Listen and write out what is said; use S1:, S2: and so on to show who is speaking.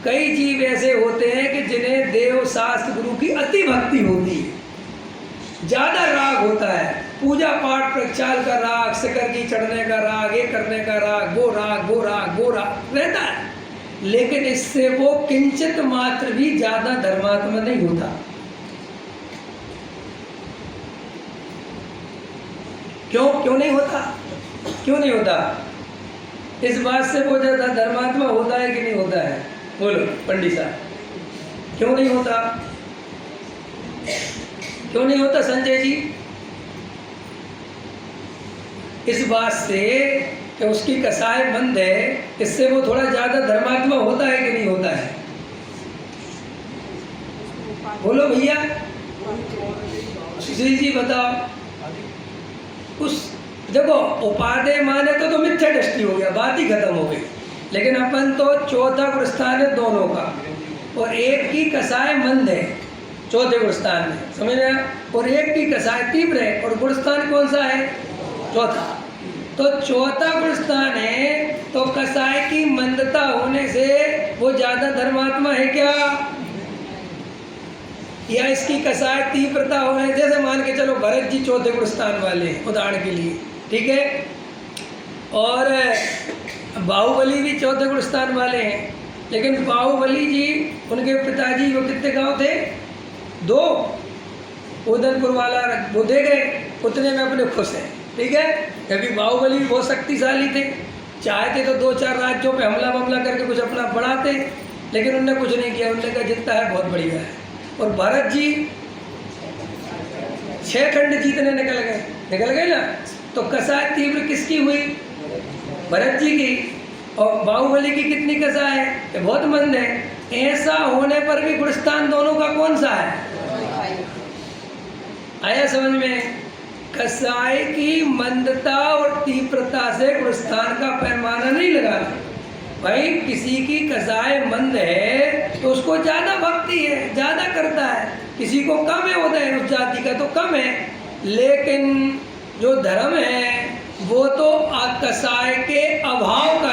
S1: कई जीव ऐसे होते हैं कि जिन्हें देव शास्त्र गुरु की अति भक्ति होती है, ज़्यादा राग होता है, पूजा पाठ प्रक्षाल का राग, शिखर की चढ़ने का राग, ये करने का राग, वो राग वो राग वो राग रहता है, लेकिन इससे वो किंचित मात्र भी ज़्यादा धर्मात्मा नहीं होता। क्यों नहीं होता? क्यों नहीं होता? इस बात से वो ज़्यादा धर्मात्मा होता है कि नहीं होता है? बोलो पंडित साहब, क्यों नहीं होता? क्यों नहीं होता संजय जी? इस बात से कि उसकी कसाई बंद है, इससे वो थोड़ा ज़्यादा धर्मात्मा होता है कि नहीं होता है? बोलो भैया, सुशील जी बताओ। उस देखो उपादेय माने तो मिथ्या दृष्टि हो गया, बात ही खत्म हो गई। लेकिन अपन तो चौथा गुणस्थान है दोनों का, और एक की कसाय मंद है चौथे गुणस्थान में, समझ रहे हैं? और एक की कसाय तीव्र है, और गुणस्थान कौन सा है? चौथा। तो चौथा गुणस्थान है, तो कसाय की मंदता होने से वो ज्यादा धर्मात्मा है क्या? या इसकी कसाय तीव्रता होने, जैसे मान के चलो भरत जी चौथे गुणस्थान वाले हैं उदाहरण के लिए, ठीक है, और बाहुबली भी चौथे गुणस्थान वाले हैं, लेकिन बाहुबली जी उनके पिताजी वो कितने गांव थे? 2, उदयपुर वाला वो दे गए, उतने में अपने खुश हैं, ठीक है। क्योंकि बाहुबली बहुत शक्तिशाली थे, चाहते तो 2-4 राज्यों पे हमला करके कुछ अपना बढ़ाते, लेकिन उनने कुछ नहीं किया, उनने कहा जितना है बहुत बढ़िया है। और भरत जी 6 खंड जीतने निकल गए ना, तो कसाय तीव्र किसकी हुई? भरत जी की। और बाहुबली की कितनी कसाय है? ये बहुत मंद है। ऐसा होने पर भी गुणस्थान दोनों का कौन सा है? आया समझ में? कसाय की मंदता और तीव्रता से गुणस्थान का पैमाना नहीं लगाना। भाई किसी की कसाय मंद है तो उसको ज्यादा भक्ति है, ज्यादा करता है, किसी को कम है होता है, उस जाति का तो कम है, लेकिन जो धर्म है वो तो कसाय के अभाव